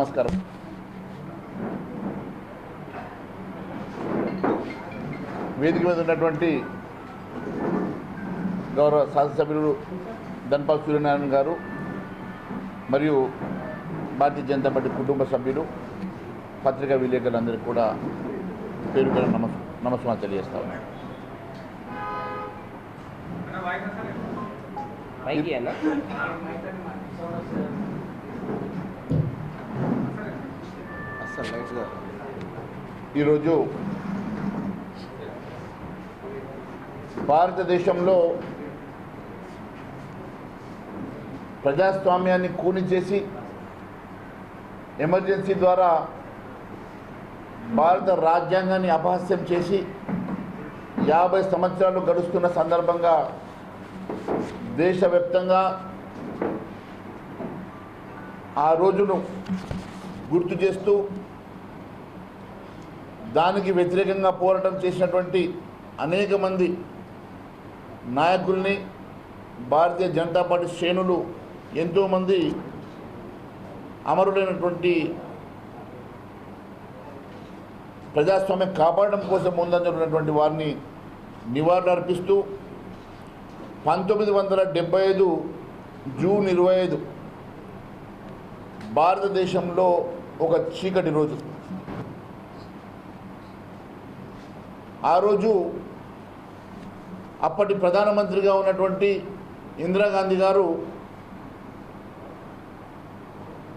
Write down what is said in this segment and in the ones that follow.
నమస్కారం. వేదిక మీద ఉన్నటువంటి గౌరవ శాసనసభ్యులు ధన్పాల్ సూర్యనారాయణ గారు మరియు భారతీయ జనతా పార్టీ కుటుంబ సభ్యులు, పత్రికా విలేకరులందరికీ కూడా పేరు పేరు నమస్కారం తెలియజేస్తా ఉన్నాను. ఈరోజు భారతదేశంలో ప్రజాస్వామ్యాన్ని కూని చేసి ఎమర్జెన్సీ ద్వారా భారత రాజ్యాంగాన్ని అపహాస్యం చేసి 50 సంవత్సరాలు గడుస్తున్న సందర్భంగా దేశవ్యాప్తంగా ఆ రోజును గుర్తు చేస్తూ దానికి వ్యతిరేకంగా పోరాటం చేసినటువంటి అనేక మంది నాయకుల్ని, భారతీయ జనతా పార్టీ శ్రేణులు ఎంతోమంది అమరులైనటువంటి ప్రజాస్వామ్యం కాపాడడం కోసం ముందంజలున్నటువంటి వారిని నివాళులు అర్పిస్తూ 1975 జూన్ 25 భారతదేశంలో ఒక చీకటి రోజు. ఆ రోజు అప్పటి ప్రధానమంత్రిగా ఉన్నటువంటి ఇందిరాగాంధీ గారు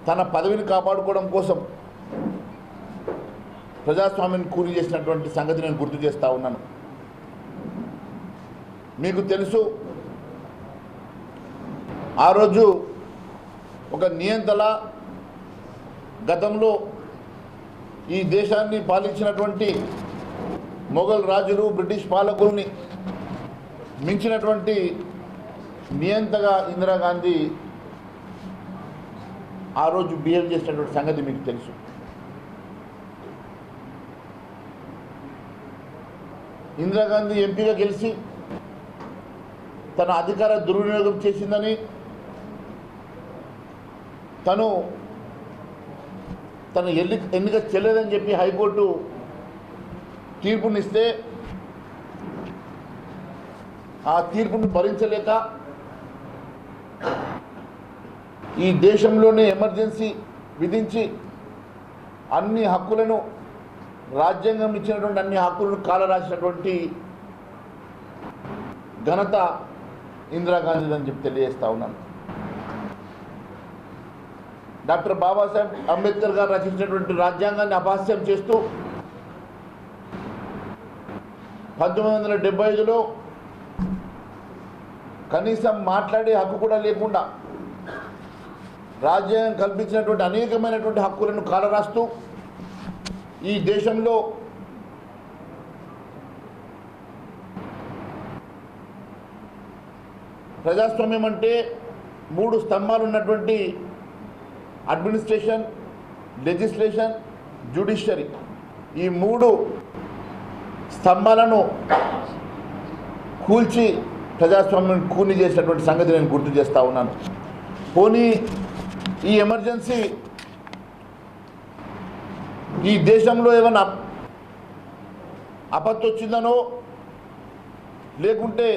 తన పదవిని కాపాడుకోవడం కోసం ప్రజాస్వామ్యాన్ని కూలి చేసినటువంటి సంగతి నేను గుర్తు చేస్తూ ఉన్నాను. మీకు తెలుసు, ఆ రోజు ఒక నియంతల గతంలో ఈ దేశాన్ని పాలించినటువంటి మొఘల్ రాజులు, బ్రిటిష్ పాలకుల్ని మించినటువంటి నియంతగా ఇందిరాగాంధీ ఆ రోజు బిహేవ్ చేసినటువంటి సంగతి మీకు తెలుసు. ఇందిరాగాంధీ ఎంపీగా గెలిచి తన అధికార దుర్వినియోగం చేసిందని, తన ఎన్నిక చెల్లదని చెప్పి హైకోర్టు తీర్పునిస్తే ఆ తీర్పును భరించలేక ఈ దేశంలోనే ఎమర్జెన్సీ విధించి అన్ని హక్కులను, రాజ్యాంగం ఇచ్చినటువంటి అన్ని హక్కులను కాలరాసినటువంటి ఘనత ఇందిరాగాంధీ అని చెప్పి తెలియజేస్తా ఉన్నాను. డాక్టర్ బాబాసాహెబ్ అంబేద్కర్ గారు రచించినటువంటి రాజ్యాంగాన్ని అపహాస్యం చేస్తూ 1975లో కనీసం మాట్లాడే హక్కు కూడా లేకుండా రాజ్యాంగం కల్పించినటువంటి అనేకమైనటువంటి హక్కులను కాలరాస్తూ ఈ దేశంలో ప్రజాస్వామ్యం అంటే 3 స్తంభాలు ఉన్నటువంటి అడ్మినిస్ట్రేషన్, లెజిస్లేషన్, జ్యుడిషియరీ, ఈ 3 స్తంభాలను కూల్చి ప్రజాస్వామ్యం కూని చేసినటువంటి సంగతి నేను గుర్తు చేస్తూ ఉన్నాను. పోనీ ఈ ఎమర్జెన్సీ ఈ దేశంలో ఏమైనా ఆపత్తు వచ్చిందనో, లేకుంటే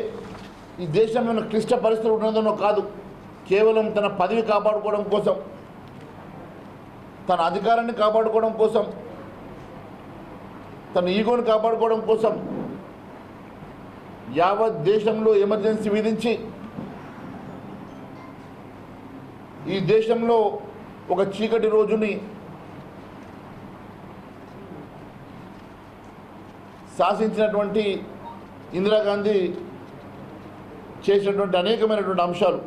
ఈ దేశం ఏమైనా క్లిష్ట పరిస్థితులు ఉన్నదనో కాదు, కేవలం తన పదవి కాపాడుకోవడం కోసం, తన అధికారాన్ని కాపాడుకోవడం కోసం, తన ఈగోని కాపాడుకోవడం కోసం యావత్ దేశంలో ఎమర్జెన్సీ విధించి ఈ దేశంలో ఒక చీకటి రోజుని శాసించినటువంటి ఇందిరాగాంధీ చేసినటువంటి అనేకమైనటువంటి అంశాలు,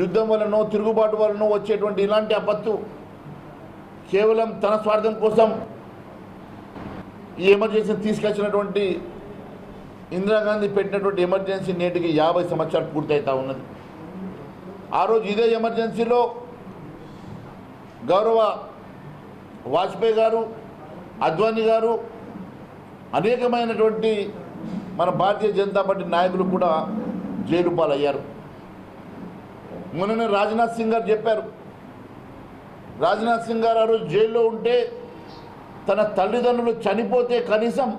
యుద్ధం వలనో తిరుగుబాటు వలనో వచ్చేటువంటి ఇలాంటి ఆపత్తు కేవలం తన స్వార్థం కోసం ఈ ఎమర్జెన్సీని తీసుకొచ్చినటువంటి ఇందిరాగాంధీ పెట్టినటువంటి ఎమర్జెన్సీ నేటికి 50 సంవత్సరాలు పూర్తవుతా ఉన్నది. ఆ రోజు ఇదే ఎమర్జెన్సీలో గౌరవ వాజ్పేయి గారు, అద్వానీ గారు, అనేకమైనటువంటి మన భారతీయ జనతా పార్టీ నాయకులు కూడా జైలు పాలయ్యారు. మొన్ననే రాజ్నాథ్ సింగ్ గారు చెప్పారు, రాజ్నాథ్ సింగ్ గారు ఆ రోజు జైల్లో ఉంటే తన తల్లిదండ్రులు చనిపోతే కనీసం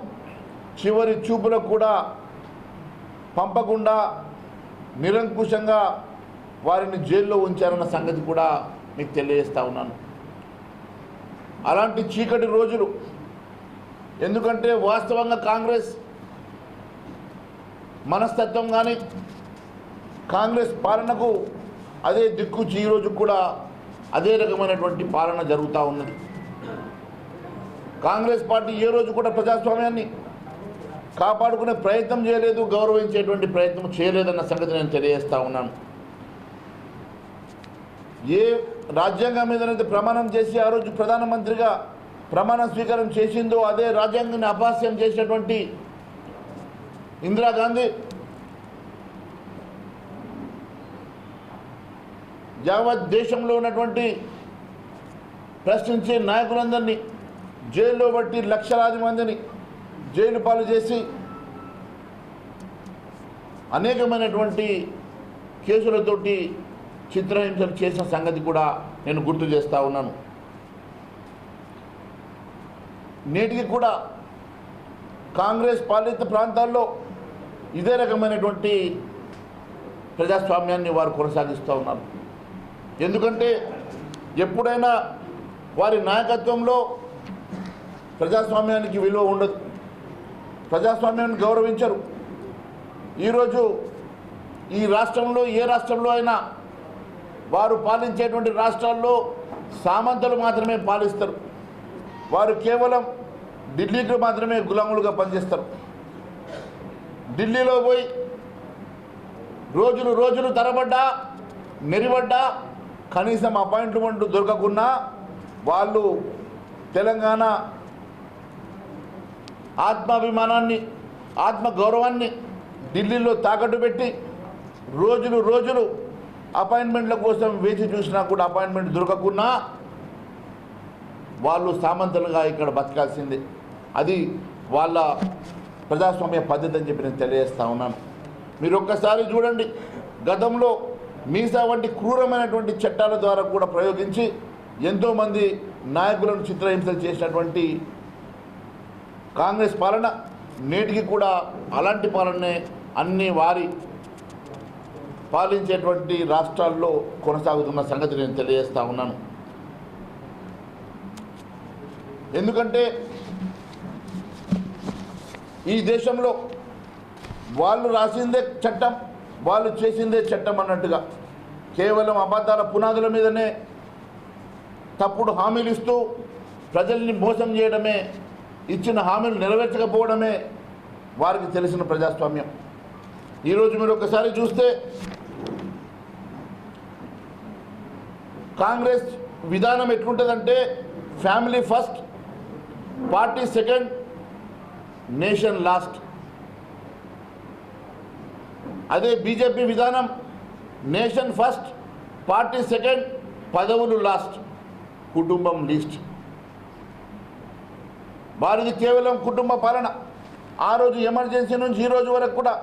చివరి చూపులకు కూడా పంపకుండా నిరంకుశంగా వారిని జైల్లో ఉంచారన్న సంగతి కూడా మీకు తెలియజేస్తా ఉన్నాను. అలాంటి చీకటి రోజులు. ఎందుకంటే వాస్తవంగా కాంగ్రెస్ మనస్తత్వం కానీ కాంగ్రెస్ పాలనకు అదే దిక్కు ఈ రోజు కూడా అదే రకమైనటువంటి పాలన జరుగుతూ ఉన్నది. కాంగ్రెస్ పార్టీ ఏ రోజు కూడా ప్రజాస్వామ్యాన్ని కాపాడుకునే ప్రయత్నం చేయలేదు, గౌరవించేటువంటి ప్రయత్నం చేయలేదన్న సంగతి నేను తెలియజేస్తా ఉన్నాను. ఏ రాజ్యాంగం మీదనైతే ప్రమాణం చేసి ఆ రోజు ప్రధానమంత్రిగా ప్రమాణ స్వీకారం చేసిందో అదే రాజ్యాంగాన్ని అపహాస్యం చేసినటువంటి ఇందిరాగాంధీ యావత్ దేశంలో ఉన్నటువంటి ప్రశ్నించే నాయకులందరినీ జైల్లో బట్టి లక్షలాది మందిని జైలు పాలు చేసి అనేకమైనటువంటి కేసులతోటి చిత్రహింసలు చేసిన సంగతి కూడా నేను గుర్తు చేస్తూ ఉన్నాను. నేటికి కూడా కాంగ్రెస్ పాలిత ప్రాంతాల్లో ఇదే రకమైనటువంటి ప్రజాస్వామ్యాన్ని వారు కొనసాగిస్తూ ఉన్నారు. ఎందుకంటే ఎప్పుడైనా వారి నాయకత్వంలో ప్రజాస్వామ్యానికి విలువ ఉండదు, ప్రజాస్వామ్యాన్ని గౌరవించరు. ఈరోజు ఈ రాష్ట్రంలో ఏ రాష్ట్రంలో అయినా వారు పాలించేటువంటి రాష్ట్రాల్లో సామంతులు మాత్రమే పాలిస్తారు. వారు కేవలం ఢిల్లీకి మాత్రమే గులాములుగా పనిచేస్తారు. ఢిల్లీలో పోయి రోజులు తరబడ్డా మెరిబడ్డా కనీసం అపాయింట్మెంట్ దొరకకున్నా వాళ్ళు తెలంగాణ ఆత్మాభిమానాన్ని ఆత్మగౌరవాన్ని ఢిల్లీలో తాకట్టు పెట్టి రోజులు అపాయింట్మెంట్ల కోసం వేచి చూసినా కూడా అపాయింట్మెంట్ దొరకకున్నా వాళ్ళు సామంతులుగా ఇక్కడ బతకాల్సిందే. అది వాళ్ళ ప్రజాస్వామ్య పద్ధతి అని చెప్పి నేను తెలియజేస్తా ఉన్నాను. మీరు ఒక్కసారి చూడండి, గతంలో మీసా వంటి క్రూరమైనటువంటి చట్టాల ద్వారా కూడా ప్రయోగించి ఎంతోమంది నాయకులను చిత్రహింసలు చేసినటువంటి కాంగ్రెస్ పాలన నేటికి కూడా అలాంటి పాలనే అన్ని వారి పాలించేటువంటి రాష్ట్రాల్లో కొనసాగుతున్న సంగతి నేను తెలియజేస్తా ఉన్నాను. ఎందుకంటే ఈ దేశంలో వాళ్ళు రాసిందే చట్టం, వాళ్ళు చేసిందే చట్టం అన్నట్టుగా కేవలం అబద్ధాల పునాదుల మీదనే తప్పుడు హామీలు ఇస్తూ ప్రజల్ని మోసం చేయడమే, ఇచ్చిన హామీలు నెరవేర్చకపోవడమే వారికి తెలిసిన ప్రజాస్వామ్యం. ఈరోజు మీరు ఒకసారి చూస్తే కాంగ్రెస్ విధానం ఎట్లుంటుందంటే family first, party second, nation last. అదే బీజేపీ విధానం నేషన్ ఫస్ట్, పార్టీ సెకండ్, పదవులు లాస్ట్, కుటుంబం లీస్ట్. వారిది కేవలం కుటుంబ పాలన. ఆ రోజు ఎమర్జెన్సీ నుంచి ఈ రోజు వరకు కూడా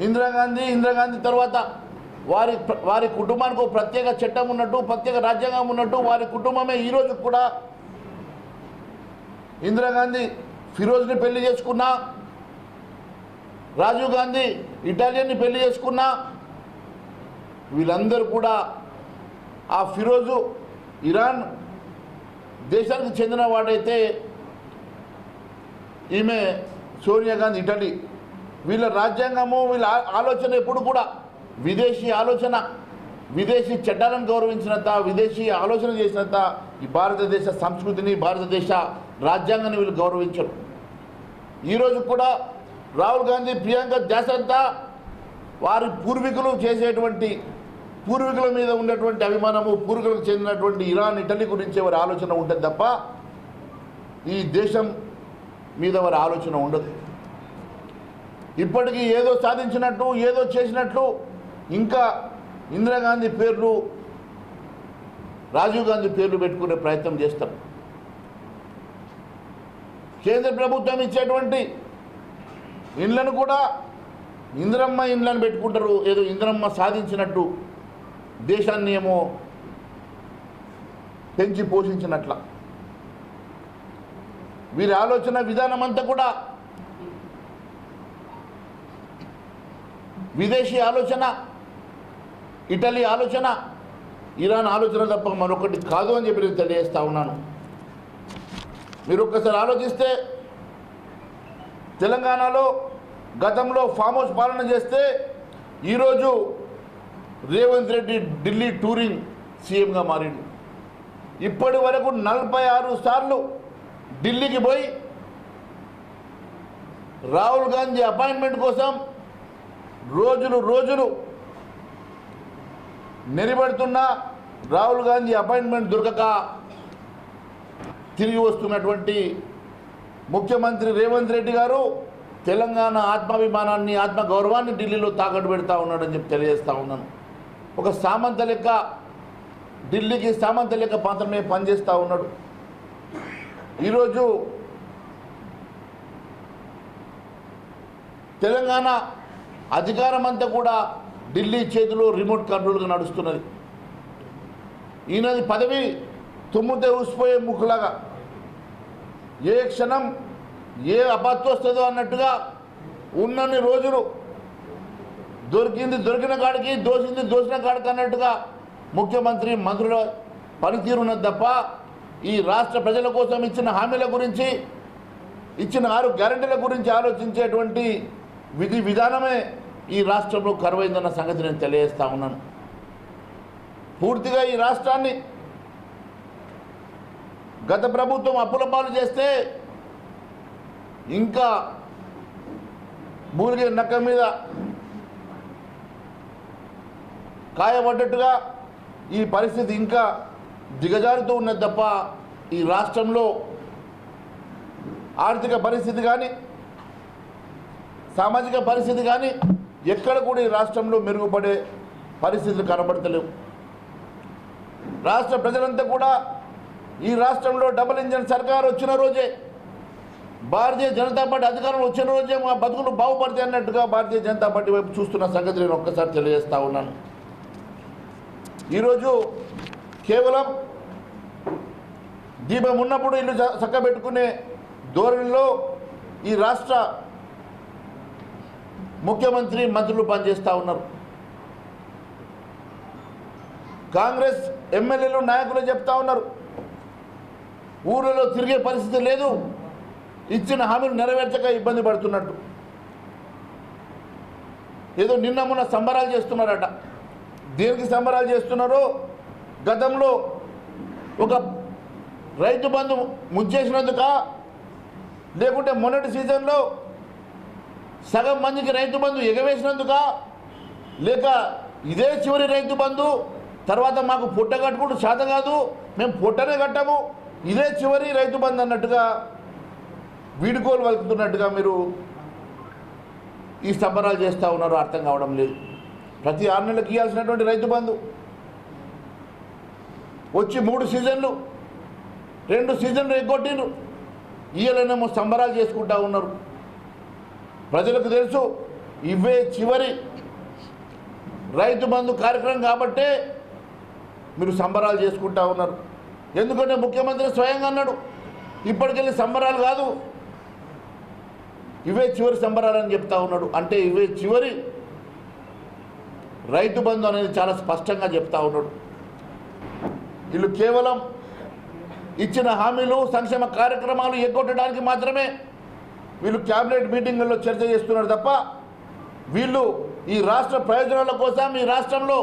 ఇందిరాగాంధీ తర్వాత వారి కుటుంబానికి ఒక ప్రత్యేక చట్టం ఉన్నట్టు, ప్రత్యేక రాజ్యాంగం ఉన్నట్టు వారి కుటుంబమే ఈరోజు కూడా ఇందిరాగాంధీ ఫిరోజ్ని పెళ్లి చేసుకున్నా, రాజీవ్ గాంధీ ఇటాలియన్ని పెళ్లి చేసుకున్నా, వీళ్ళందరూ కూడా ఆ ఫిరోజు ఇరాన్ దేశానికి చెందిన వాడైతే ఈమె సోనియా గాంధీ ఇటలీ. వీళ్ళ రాజ్యాంగము వీళ్ళ ఆలోచన ఎప్పుడు కూడా విదేశీ ఆలోచన, విదేశీ చట్టాలను గౌరవించినంత, విదేశీ ఆలోచన చేసినంత ఈ భారతదేశ సంస్కృతిని, భారతదేశ రాజ్యాంగాన్ని వీళ్ళు గౌరవించరు. ఈరోజు కూడా రాహుల్ గాంధీ, ప్రియాంక ధ్యాస అంతా వారి పూర్వీకులు చేసేటువంటి పూర్వీకుల మీద ఉన్నటువంటి అభిమానము, పూర్వీకులకు చెందినటువంటి ఇరాన్ ఇటలీ గురించి వారి ఆలోచన ఉంటుంది తప్ప ఈ దేశం మీద వారి ఆలోచన ఉండదు. ఇప్పటికీ ఏదో సాధించినట్టు, ఏదో చేసినట్లు ఇంకా ఇందిరాగాంధీ పేర్లు, రాజీవ్ గాంధీ పేర్లు పెట్టుకునే ప్రయత్నం చేస్తారు. కేంద్ర ప్రభుత్వం ఇచ్చేటువంటి ఇండ్లను కూడా ఇందిరమ్మ ఇండ్లను పెట్టుకుంటారు. ఏదో ఇందిరమ్మ సాధించినట్టు దేశాన్ని ఏమో పెంచి పోషించినట్ల. వీరి ఆలోచన విధానం అంతా కూడా విదేశీ ఆలోచన, ఇటలీ ఆలోచన, ఇరాన్ ఆలోచన తప్ప మరొకటి కాదు అని చెప్పి నేను తెలియజేస్తా ఉన్నాను. మీరు ఒక్కసారి ఆలోచిస్తే తెలంగాణలో గతంలో ఫామ్ హౌస్ పాలన చేస్తే ఈరోజు రేవంత్ రెడ్డి ఢిల్లీ టూరింగ్ సీఎంగా మారిండు. ఇప్పటి వరకు 46 సార్లు ఢిల్లీకి పోయి రాహుల్ గాంధీ అపాయింట్మెంట్ కోసం రోజులు నిలబెడుతున్న రాహుల్ గాంధీ అపాయింట్మెంట్ దొరకక తిరిగి వస్తున్నటువంటి ముఖ్యమంత్రి రేవంత్ రెడ్డి గారు తెలంగాణ ఆత్మాభిమానాన్ని, ఆత్మగౌరవాన్ని ఢిల్లీలో తాకట్టు పెడతా ఉన్నాడని చెప్పి తెలియజేస్తూ ఉన్నాను. ఒక సామంత లెక్క ఢిల్లీకి సామంత లెక్క మాత్రమే పనిచేస్తూ ఉన్నాడు. ఈరోజు తెలంగాణ అధికారం అంతా కూడా ఢిల్లీ చేతిలో రిమోట్ కంట్రోల్గా నడుస్తున్నది. ఈయనది పదవి తుమ్మితే ఊసిపోయే ముక్కులాగా ఏ క్షణం ఏ అపత్తు వస్తుందో అన్నట్టుగా ఉన్నన్ని రోజులు దొరికింది దొరికిన కాడికి, దోసింది దోసిన కాడికి అన్నట్టుగా ముఖ్యమంత్రి మంత్రుల పనితీరున్నది తప్ప ఈ రాష్ట్ర ప్రజల కోసం ఇచ్చిన హామీల గురించి, ఇచ్చిన 6 గ్యారెంటీల గురించి ఆలోచించేటువంటి విధి విధానమే ఈ రాష్ట్రంలో కరువైందన్న సంగతి నేను తెలియజేస్తా ఉన్నాను. పూర్తిగా ఈ రాష్ట్రాన్ని గత ప్రభుత్వం అప్పుల పాలు చేస్తే ఇంకా మూలిగే నక్క మీద కాయపడ్డట్టుగా ఈ పరిస్థితి ఇంకా దిగజారుతూ ఉన్నది తప్ప ఈ రాష్ట్రంలో ఆర్థిక పరిస్థితి కానీ, సామాజిక పరిస్థితి కానీ ఎక్కడ కూడా ఈ రాష్ట్రంలో మెరుగుపడే పరిస్థితులు కనబడతలేవు. రాష్ట్ర ప్రజలంతా కూడా ఈ రాష్ట్రంలో డబుల్ ఇంజన్ సర్కార్ వచ్చిన రోజే, భారతీయ జనతా పార్టీ అధికారంలో వచ్చిన రోజే మా బతుకులు బాగుపడతాయి అన్నట్టుగా భారతీయ జనతా పార్టీ వైపు చూస్తున్న సంగతి నేను ఒక్కసారి తెలియజేస్తా ఉన్నాను. ఈరోజు కేవలం దీపం ఉన్నప్పుడు ఇల్లు చక్కబెట్టుకునే ధోరణిలో ఈ రాష్ట్ర ముఖ్యమంత్రి మంత్రులు పనిచేస్తూ ఉన్నారు. కాంగ్రెస్ ఎమ్మెల్యేలు నాయకులు చెప్తా ఉన్నారు ఊళ్ళలో తిరిగే పరిస్థితి లేదు, ఇచ్చిన హామీలు నెరవేర్చక ఇబ్బంది పడుతున్నట్టు. ఏదో నిన్న మొన్న సంబరాలు చేస్తున్నారట. దేనికి సంబరాలు చేస్తున్నారో, గతంలో ఒక రైతు బంధు ముంచేసినందుక, లేకుంటే మొన్నటి సీజన్లో సగం మందికి రైతు బంధు ఎగవేసినందుక, లేక ఇదే చివరి రైతు బంధు, తర్వాత మాకు పుట్ట కట్టుకుంటూ శాత కాదు, మేము పుట్టనే కట్టము, ఇదే చివరి రైతు బంధు అన్నట్టుగా వీడుకోలు వలుకుతున్నట్టుగా మీరు ఈ సంబరాలు చేస్తూ ఉన్నారో అర్థం కావడం లేదు. ప్రతి 6 నెలలకు ఇవ్వాల్సినటువంటి రైతు బంధు వచ్చి 3 సీజన్లు 2 సీజన్లు ఎగ్గొట్టిండ్రు. ఇయ్యలేనేమో సంబరాలు చేసుకుంటూ ఉన్నారు. ప్రజలకు తెలుసు ఇవే చివరి రైతు బంధు కార్యక్రమం కాబట్టే మీరు సంబరాలు చేసుకుంటూ ఉన్నారు. ఎందుకంటే ముఖ్యమంత్రి స్వయంగా అన్నాడు, ఇప్పటికెళ్ళి సంబరాలు కాదు, ఇవే చివరి సంబరాలు అని చెప్తా ఉన్నాడు. అంటే ఇవే చివరి రైతు బంధు అనేది చాలా స్పష్టంగా చెప్తా ఉన్నాడు. వీళ్ళు కేవలం ఇచ్చిన హామీలు, సంక్షేమ కార్యక్రమాలు ఎగ్గొట్టడానికి మాత్రమే వీళ్ళు క్యాబినెట్ మీటింగుల్లో చర్చ చేస్తున్నారు తప్ప వీళ్ళు ఈ రాష్ట్ర ప్రయోజనాల కోసం, ఈ రాష్ట్రంలో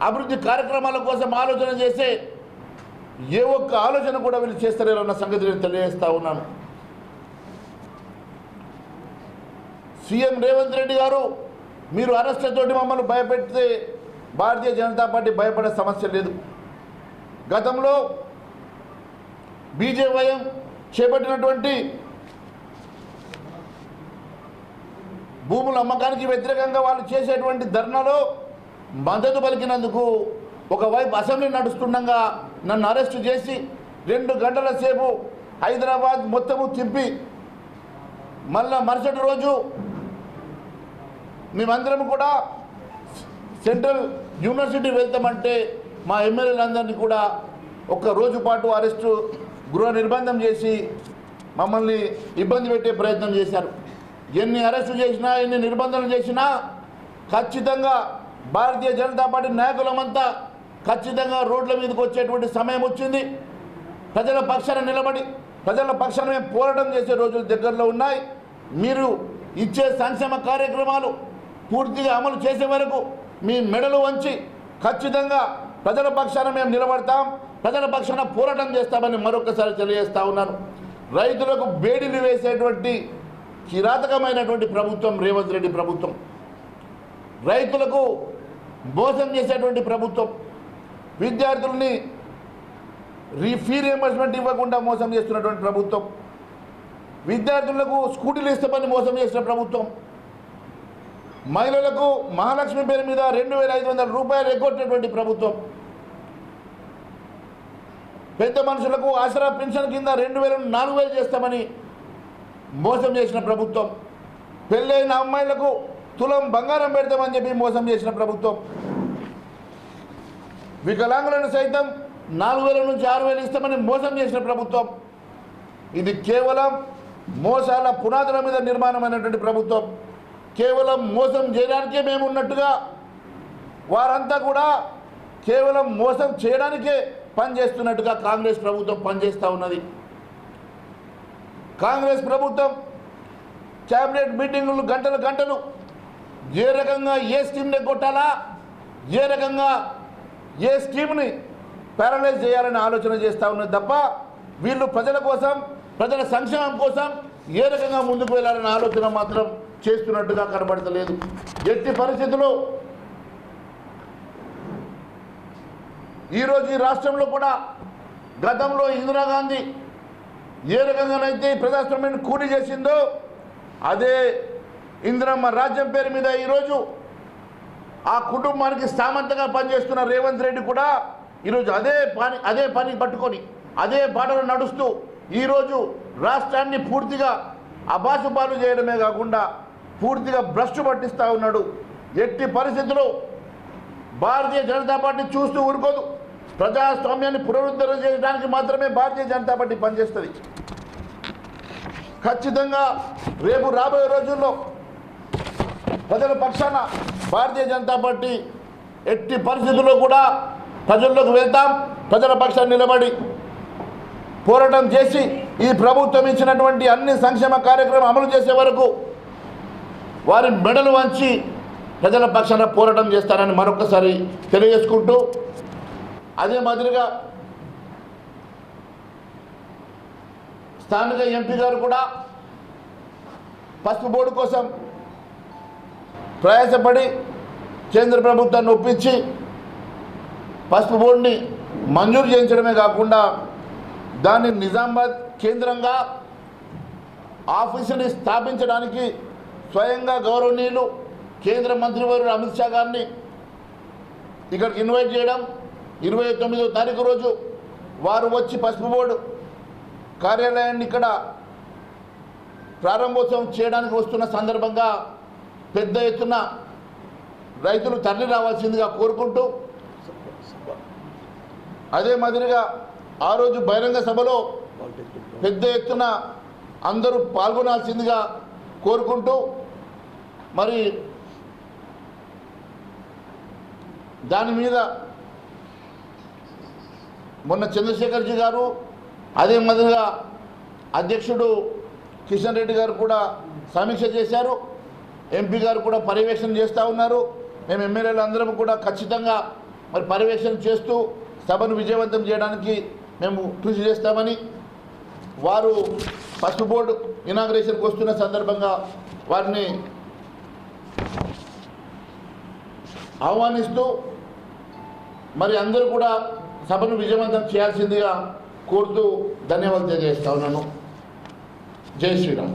అభివృద్ధి కార్యక్రమాల కోసం ఆలోచన చేసే ఏ ఒక్క ఆలోచన కూడా వీళ్ళు చేస్తలేరన్న సంగతి నేను తెలియజేస్తా ఉన్నాను. సీఎం రేవంత్ రెడ్డి గారు, మీరు అరెస్టులతోటి మమ్మల్ని భయపెడితే భారతీయ జనతా పార్టీ భయపడే సమస్య లేదు. గతంలో బీజేవైఎం చేపట్టినటువంటి భూముల అమ్మకానికి వ్యతిరేకంగా వాళ్ళు చేసేటువంటి ధర్నాలో మద్దతు పలికినందుకు ఒకవైపు అసెంబ్లీ నడుస్తుండగా నన్ను అరెస్టు చేసి 2 గంటల సేపు హైదరాబాద్ మొత్తము తిప్పి మళ్ళా మరుసటి రోజు మేమందరం కూడా సెంట్రల్ యూనివర్సిటీ వెళ్తామంటే మా ఎమ్మెల్యేలందరినీ కూడా ఒక్క రోజు పాటు అరెస్టు గృహ నిర్బంధం చేసి మమ్మల్ని ఇబ్బంది పెట్టే ప్రయత్నం చేశారు. ఎన్ని అరెస్టు చేసినా ఎన్ని నిర్బంధనలు చేసినా ఖచ్చితంగా భారతీయ జనతా పార్టీ నాయకులమంతా ఖచ్చితంగా రోడ్ల మీదకి వచ్చేటువంటి సమయం వచ్చింది. ప్రజల పక్షాన నిలబడి ప్రజల పక్షాన మేము పోరాటం చేసే రోజులు దగ్గరలో ఉన్నాయి. మీరు ఇచ్చే సంక్షేమ కార్యక్రమాలు పూర్తిగా అమలు చేసే వరకు మీ మెడలు వంచి ఖచ్చితంగా ప్రజల పక్షాన మేము నిలబడతాం, ప్రజల పక్షాన పోరాటం చేస్తామని మరొకసారి తెలియజేస్తా ఉన్నాను. రైతులకు బేడీలు వేసేటువంటి కిరాతకమైనటువంటి ప్రభుత్వం రేవంత్ రెడ్డి ప్రభుత్వం, రైతులకు మోసం చేసేటువంటి ప్రభుత్వం, విద్యార్థుల్ని ఫీ రియంబర్స్మెంట్ ఇవ్వకుండా మోసం చేస్తున్నటువంటి ప్రభుత్వం, విద్యార్థులకు స్కూటీలు ఇస్తామని మోసం చేసిన ప్రభుత్వం, మహిళలకు మహాలక్ష్మి పేరు మీద 2500 రూపాయలు ఎగ్గొట్టినటువంటి ప్రభుత్వం, పెద్ద మనుషులకు ఆసరా పెన్షన్ కింద 2000-4000 చేస్తామని మోసం చేసిన ప్రభుత్వం, పెళ్ళైన అమ్మాయిలకు తులం బంగారం పెడతామని చెప్పి మోసం చేసిన ప్రభుత్వం, వికలాంగులను సైతం 4000 నుంచి 6000 ఇస్తామని మోసం చేసిన ప్రభుత్వం. ఇది కేవలం మోసాల పునాదుల మీద నిర్మాణమైనటువంటి ప్రభుత్వం. కేవలం మోసం చేయడానికే మేము ఉన్నట్టుగా వారంతా కూడా కేవలం మోసం చేయడానికే పనిచేస్తున్నట్టుగా కాంగ్రెస్ ప్రభుత్వం పనిచేస్తూ ఉన్నది. కాంగ్రెస్ ప్రభుత్వం క్యాబినెట్ మీటింగులు గంటలు ఏ రకంగా ఏ స్కీమ్ని కొట్టాలా, ఏ రకంగా ఏ స్కీమ్ని ప్యారలైజ్ చేయాలని ఆలోచన చేస్తూ ఉన్నది తప్ప వీళ్ళు ప్రజల కోసం ప్రజల సంక్షేమం కోసం ఏ రకంగా ముందుకు వెళ్ళాలనే ఆలోచన మాత్రం చేస్తున్నట్టుగా కనబడతలేదు. ఎట్టి పరిస్థితుల్లో ఈరోజు ఈ రాష్ట్రంలో కూడా గతంలో ఇందిరాగాంధీ ఏ రకంగానైతే ప్రజాస్వామ్యాన్ని కూలి చేసిందో అదే ఇందిరమ్మ రాజ్యం పేరు మీద ఈరోజు ఆ కుటుంబానికి సామంతగా పనిచేస్తున్న రేవంత్ రెడ్డి కూడా ఈరోజు అదే పని పట్టుకొని అదే బాటలో నడుస్తూ ఈరోజు రాష్ట్రాన్ని పూర్తిగా అబాసుపాలు చేయడమే కాకుండా పూర్తిగా భ్రష్టు పట్టిస్తూ ఉన్నాడు. ఎట్టి పరిస్థితుల్లో భారతీయ జనతా పార్టీ చూస్తూ ఊరుకోదు. ప్రజాస్వామ్యాన్ని పునరుద్ధరణ చేయడానికి మాత్రమే భారతీయ జనతా పార్టీ పనిచేస్తుంది. ఖచ్చితంగా రేపు రాబోయే రోజుల్లో ప్రజల పక్షాన భారతీయ జనతా పార్టీ ఎట్టి పరిస్థితుల్లో కూడా ప్రజల్లోకి వెళ్తాం. ప్రజల పక్షాన్ని నిలబడి పోరాటం చేసి ఈ ప్రభుత్వం ఇచ్చినటువంటి అన్ని సంక్షేమ కార్యక్రమం అమలు చేసే వరకు వారి మెడలు వంచి ప్రజల పక్షాన పోరాటం చేస్తారని మరొకసారి తెలియజేసుకుంటూ, అదే మాదిరిగా స్థానిక ఎంపీ గారు కూడా పసుపు బోర్డు కోసం ప్రయాసపడి కేంద్ర ప్రభుత్వాన్ని ఒప్పించి పసుపు బోర్డుని మంజూరు చేయించడమే కాకుండా దాన్ని నిజామాబాద్ కేంద్రంగా ఆఫీసుని స్థాపించడానికి స్వయంగా గౌరవనీయులు కేంద్ర మంత్రివర్యులు అమిత్ షా గారిని ఇక్కడికి ఇన్వైట్ చేయడం, 29వ తారీఖు రోజు వారు వచ్చి పసుపు బోర్డు కార్యాలయాన్ని ఇక్కడ ప్రారంభోత్సవం చేయడానికి వస్తున్న సందర్భంగా పెద్ద ఎత్తున రైతులు తరలి రావాల్సిందిగా కోరుకుంటూ, అదే మాదిరిగా ఆ రోజు బహిరంగ సభలో పెద్ద ఎత్తున అందరూ పాల్గొనాల్సిందిగా కోరుకుంటూ, మరి దాని మీద మొన్న చంద్రశేఖర్జీ గారు అదే మాదిరిగా అధ్యక్షుడు కిషన్ రెడ్డి గారు కూడా సమీక్ష చేశారు. ఎంపీ గారు కూడా పర్యవేక్షణ చేస్తూ ఉన్నారు. మేము ఎమ్మెల్యేలు అందరం కూడా ఖచ్చితంగా మరి పర్యవేక్షణ చేస్తూ సభను విజయవంతం చేయడానికి మేము కృషి చేస్తామని వారు పసుపు బోర్డు ఇనాగ్రేషన్కి వస్తున్న సందర్భంగా వారిని ఆహ్వానిస్తూ మరి అందరూ కూడా సభను విజయవంతం చేయాల్సిందిగా కోరుతూ ధన్యవాదాలు తెలియజేస్తా ఉన్నాను. జై శ్రీరామ్.